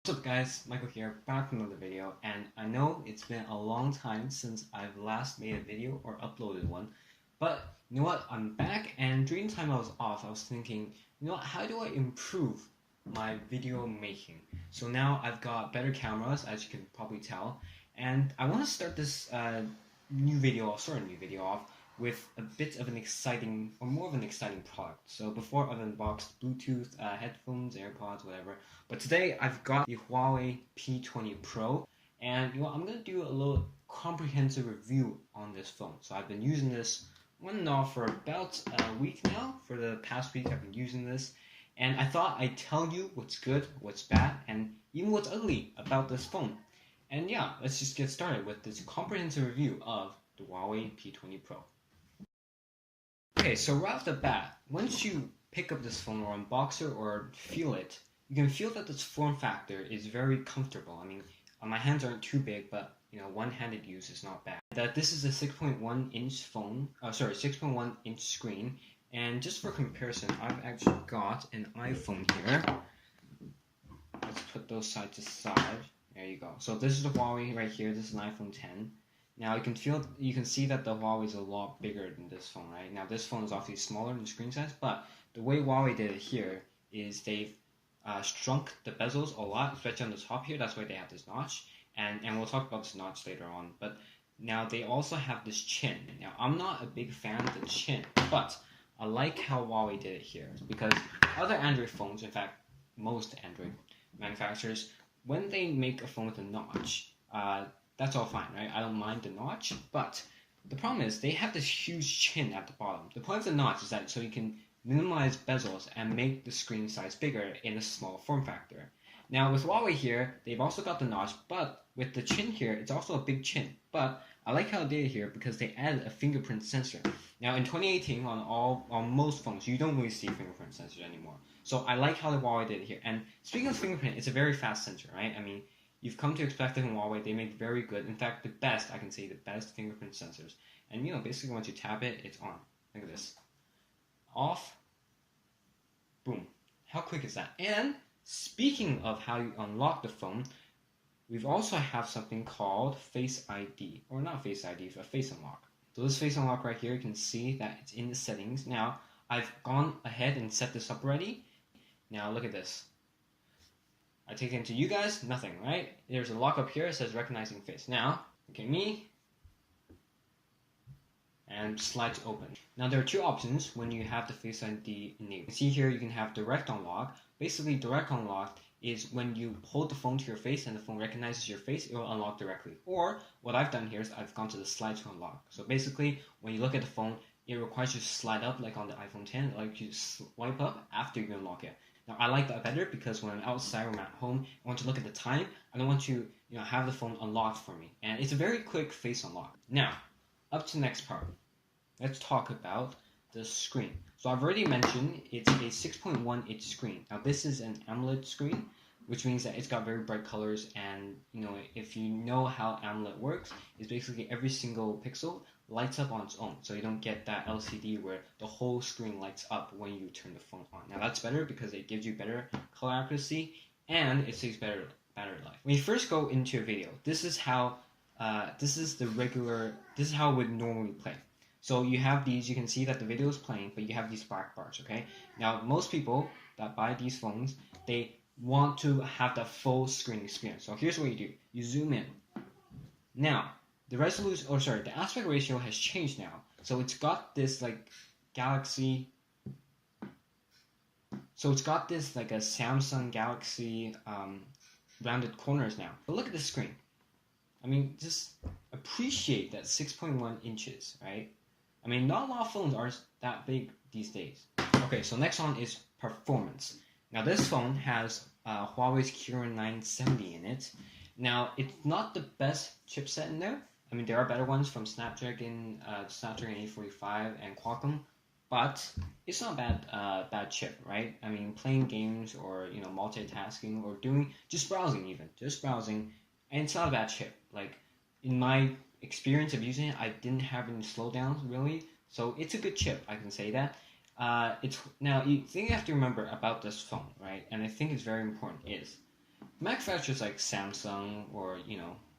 What's up guys, Michael here, back with another video, and I know it's been a long time since I've last made a video or uploaded one, but you know what, I'm back, and during the time I was off, I was thinking, you know what, how do I improve my video making? So now I've got better cameras, as you can probably tell, and I want to start this new video off with a bit of an exciting, or more of an exciting product. So before I've unboxed Bluetooth, headphones, AirPods, whatever. But today I've got the Huawei P20 Pro, and you know, I'm going to do a little comprehensive review on this phone. So I've been using this on and off for about a week now. For the past week I've been using this, and I thought I'd tell you what's good, what's bad, and even what's ugly about this phone. And yeah, let's just get started with this comprehensive review of the Huawei P20 Pro. Okay, so right off the bat, once you pick up this phone or unbox it or feel it, you can feel that this form factor is very comfortable. I mean, my hands aren't too big, but you know, one-handed use is not bad. That this is a 6.1 inch phone, 6.1 inch screen, and just for comparison, I've actually got an iPhone here. Let's put those side to side. There you go. So this is the Huawei right here. This is an iPhone 10. Now you can see that the Huawei is a lot bigger than this phone, right? Now this phone is obviously smaller in screen size, but the way Huawei did it here is they've shrunk the bezels a lot, especially on the top here. That's why they have this notch, and we'll talk about this notch later on. But now they also have this chin. Now I'm not a big fan of the chin, but I like how Huawei did it here, because other Android phones, in fact most Android manufacturers, when they make a phone with a notch, that's all fine, right? I don't mind the notch, but the problem is they have this huge chin at the bottom. The point of the notch is that so you can minimize bezels and make the screen size bigger in a small form factor. Now with Huawei here, they've also got the notch, but with the chin here, it's also a big chin. But I like how they did it here because they added a fingerprint sensor. Now in 2018, on most phones, you don't really see fingerprint sensors anymore. So I like how the Huawei did it here. And speaking of fingerprint, it's a very fast sensor, right? I mean, you've come to expect it from Huawei. They make very good, in fact, the best, I can say, the best fingerprint sensors. And you know, basically once you tap it, it's on. Look at this. Off. Boom. How quick is that? And speaking of how you unlock the phone, we've also have something called Face ID, or not Face ID, but Face Unlock. So this Face Unlock right here, you can see that it's in the settings. Now, I've gone ahead and set this up already. Now look at this. I take it into you guys, nothing, right? There's a lock up here, it says recognizing face. Now, look at me, and slide to open. Now there are two options when you have the Face ID enabled. You can see here you can have direct unlock. Basically, direct unlock is when you hold the phone to your face and the phone recognizes your face, it will unlock directly. Or, what I've done here is I've gone to the slide to unlock. So basically, when you look at the phone, it requires you to slide up like on the iPhone 10, like you swipe up after you unlock it. Now I like that better because when I'm outside or I'm at home, I want to look at the time. I don't want to, have the phone unlocked for me. And it's a very quick face unlock. Now, up to the next part. Let's talk about the screen. So I've already mentioned it's a 6.1 inch screen. Now this is an AMOLED screen, which means that it's got very bright colors, and if you know how AMOLED works, it's basically every single pixel lights up on its own, so you don't get that LCD where the whole screen lights up when you turn the phone on. Now that's better because it gives you better color accuracy and it saves better battery life. When you first go into a video, this is how it would normally play. So you have these, you can see that the video is playing, but you have these black bars, okay? Now most people that buy these phones, they want to have the full screen experience. So here's what you do. You zoom in. Now, the aspect ratio has changed now. So it's got this like Galaxy. So it's got this like a Samsung Galaxy rounded corners now. But look at the screen. I mean, just appreciate that 6.1 inches, right? I mean, not a lot of phones are that big these days. Okay, so next one is performance. Now this phone has Huawei's Kirin 970 in it. Now, it's not the best chipset in there. I mean, there are better ones from Snapdragon 845 and Qualcomm, but it's not a bad chip, right? I mean, playing games or multitasking or doing just browsing, and it's not a bad chip. Like in my experience of using it, I didn't have any slowdowns really, so it's a good chip. I can say that. Now, the thing you have to remember about this phone, right? And I think it's very important is Manufacturers like Samsung or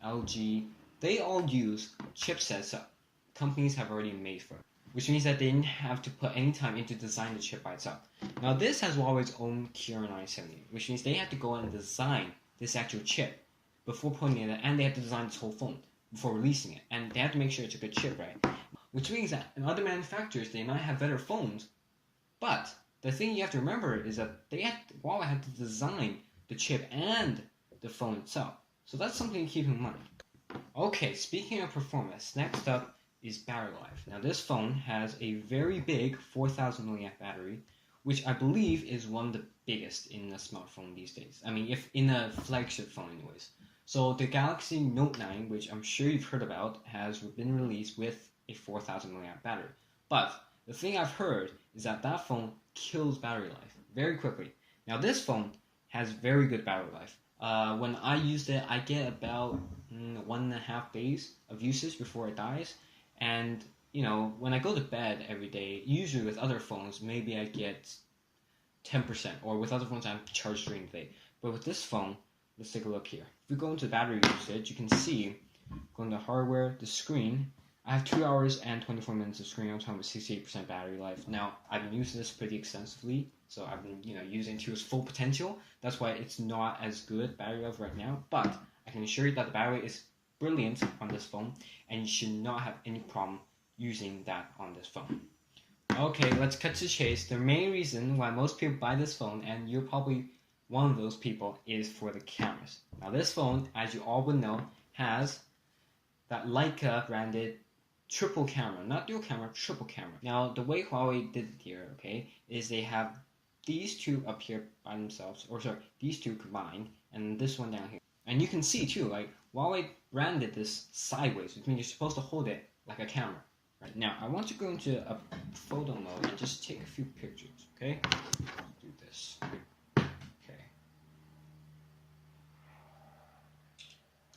LG, they all use chipsets that companies have already made for it, which means that they didn't have to put any time into design the chip by itself. Now this has Huawei's own QR970, which means they have to go and design this actual chip before putting it in, and they have to design this whole phone before releasing it, and they have to make sure it's a good chip, right? Which means that in other manufacturers they might have better phones, but the thing you have to remember is that Huawei had to design the chip and the phone itself. So that's something to keep in mind. Okay, speaking of performance, next up is battery life. Now this phone has a very big 4000 mAh battery, which I believe is one of the biggest in a smartphone these days. I mean, if in a flagship phone anyways. So the Galaxy Note 9, which I'm sure you've heard about, has been released with a 4000 mAh battery. But the thing I've heard is that that phone kills battery life very quickly. Now this phone has very good battery life. When I used it, I get about 1.5 days of usage before it dies. And when I go to bed every day, usually with other phones, maybe I get 10%, or with other phones I'm charged during the day. But with this phone, let's take a look here. If we go into battery usage, you can see, going to hardware, the screen, I have 2 hours and 24 minutes of screen on time with 68% battery life. Now, I've been using this pretty extensively, so I've been using it to its full potential. That's why it's not as good battery life right now, but I can assure you that the battery is brilliant on this phone, and you should not have any problem using that on this phone. Okay, let's cut to the chase. The main reason why most people buy this phone, and you're probably one of those people, is for the cameras. Now this phone, as you all would know, has that Leica branded triple camera, not dual camera, triple camera. Now the way Huawei did it here, okay, is they have these two up here by themselves, or sorry, these two combined, and this one down here. And you can see too, like Huawei branded this sideways, which means you're supposed to hold it like a camera. Right now, I want to go into a photo mode and just take a few pictures, okay? Let's do this. Okay.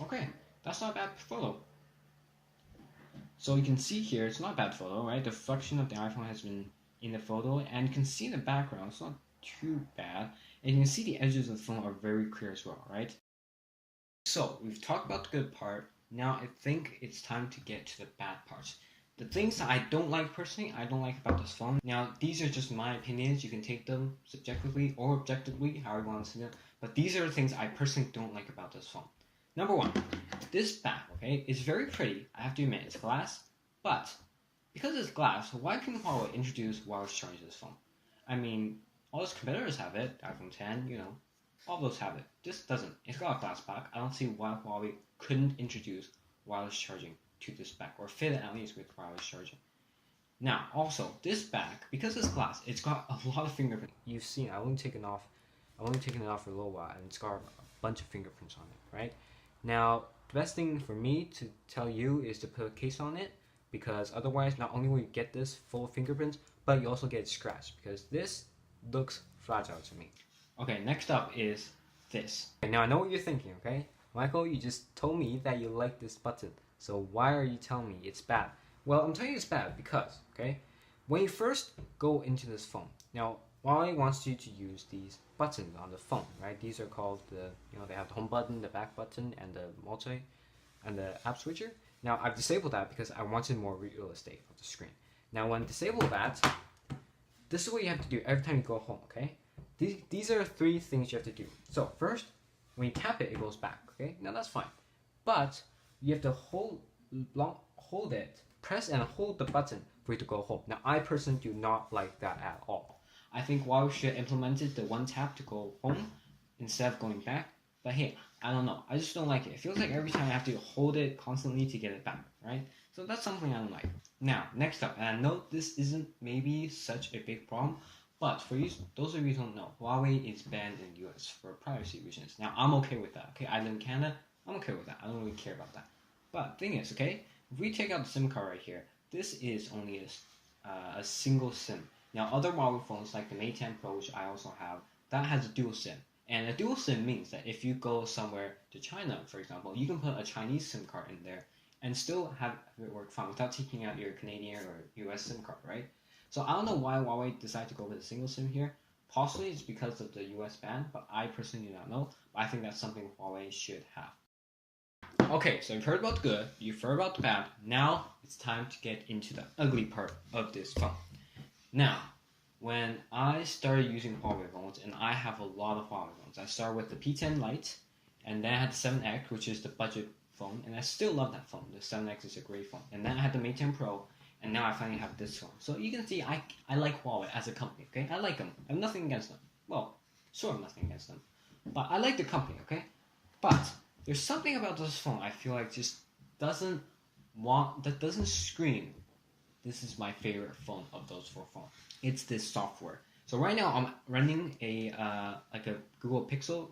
Okay, that's not a bad photo. So you can see here, it's not a bad photo, right? The reflection of the iPhone has been in the photo, and you can see the background, it's not too bad. And you can see the edges of the phone are very clear as well, right? So, we've talked about the good part. Now I think it's time to get to the bad parts. The things that I don't like personally, I don't like about this phone. Now, these are just my opinions. You can take them subjectively or objectively, however you want to see them. But these are the things I personally don't like about this phone. Number one, this back, okay, is very pretty. I have to admit, it's glass. But, because it's glass, why couldn't Huawei introduce wireless charging to this phone? I mean, all its competitors have it, iPhone 10, all those have it. This doesn't. It's got a glass back. I don't see why Huawei couldn't introduce wireless charging to this back, or fit it at least with wireless charging. Now, also, this back, because it's glass, it's got a lot of fingerprints. You've seen, I've only taken it off for a little while, and it's got a bunch of fingerprints on it, right? Now, the best thing for me to tell you is to put a case on it, because otherwise, not only will you get this full of fingerprints, but you also get scratched, because this looks fragile to me. Okay, next up is this. Okay, now I know what you're thinking, okay? Michael, you just told me that you like this button. So why are you telling me it's bad? Well, I'm telling you it's bad because, okay, when you first go into this phone, now Huawei wants you to use these buttons on the phone, right? These are called they have the home button, the back button, and the and the app switcher. Now I've disabled that because I wanted more real estate of the screen. Now when disable that, this is what you have to do every time you go home, okay? These are 3 things you have to do. So first, when you tap it, it goes back, okay? Now that's fine. But you have to hold it, press and hold the button for it to go home. Now, I personally do not like that at all. I think Huawei should have implemented the one tap to go home instead of going back. But hey, I don't know. I just don't like it. It feels like every time I have to hold it constantly to get it back, right? So that's something I don't like. Now, next up, and I know this isn't maybe such a big problem, but for you, those of you who don't know, Huawei is banned in the US for privacy reasons. Now, I'm okay with that, okay? I live in Canada, I'm okay with that. I don't really care about that. But the thing is, okay, if we take out the SIM card right here, this is only a single SIM. Now, other Huawei phones like the Mate 10 Pro, which I also have, that has a dual SIM. And a dual SIM means that if you go somewhere to China, for example, you can put a Chinese SIM card in there and still have it work fine without taking out your Canadian or US SIM card, right? So I don't know why Huawei decided to go with a single SIM here, Possibly it's because of the US ban, but I personally do not know. But I think that's something Huawei should have. Okay, so you've heard about the good, you've heard about the bad. Now it's time to get into the ugly part of this phone. Now, when I started using Huawei phones, and I have a lot of Huawei phones, I started with the P10 Lite, and then I had the 7X, which is the budget phone, and I still love that phone. The 7X is a great phone. And then I had the Mate 10 Pro, and now I finally have this phone. So you can see I like Huawei as a company, okay? I like them. I have nothing against them. Well, sort of nothing against them. But I like the company, okay? But there's something about this phone I feel like just doesn't scream, this is my favorite phone of those 4 phones. It's this software. So right now I'm running a Google Pixel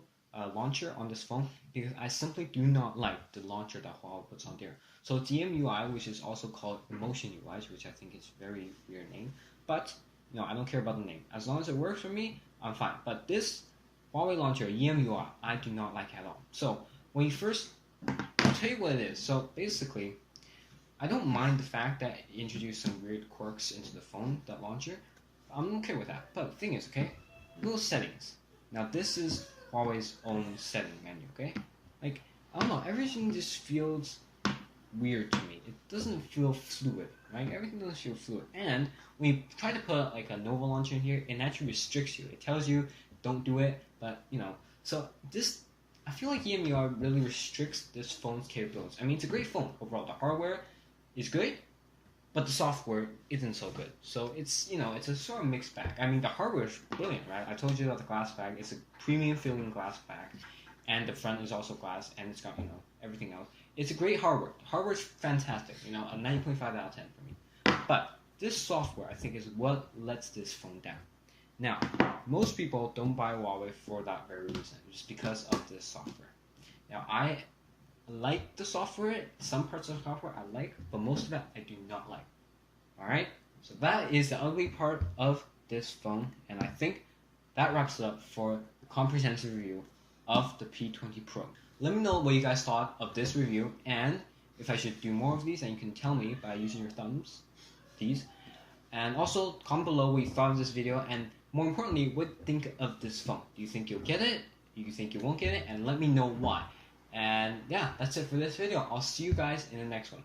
launcher on this phone because I simply do not like the launcher that Huawei puts on there. So it's EMUI, which is also called Emotion UI, which I think is a very weird name. But I don't care about the name. As long as it works for me, I'm fine. But this Huawei launcher, EMUI, I do not like at all. So when you first, I'll tell you what it is. So basically, I don't mind the fact that it introduced some weird quirks into the phone, that launcher. I'm okay with that. But the thing is, okay, little settings. Now this is Huawei's own setting menu, okay? Like, I don't know, everything just feels weird to me. It doesn't feel fluid, right? Everything doesn't feel fluid. And when you try to put like a Nova launcher in here, it naturally restricts you. It tells you, don't do it, but so this, I feel like EMUI really restricts this phone's capabilities. I mean, it's a great phone overall. The hardware is good, but the software isn't so good. So it's it's a sort of mixed bag. I mean, the hardware is brilliant, right? I told you about the glass bag. It's a premium feeling glass bag, and the front is also glass, and it's got everything else. It's a great hardware. The hardware is fantastic. A 9.5 out of 10 for me. But this software, I think, is what lets this phone down. Now, most people don't buy Huawei for that very reason, just because of this software. Now, I like the software. Some parts of the software I like, but most of it I do not like. Alright? So that is the ugly part of this phone, and I think that wraps it up for the comprehensive review of the P20 Pro. Let me know what you guys thought of this review, and if I should do more of these, and you can tell me by using your thumbs, these. And also, comment below what you thought of this video, and more importantly, what you think of this phone. Do you think you'll get it? Do you think you won't get it? And let me know why. And yeah, that's it for this video. I'll see you guys in the next one.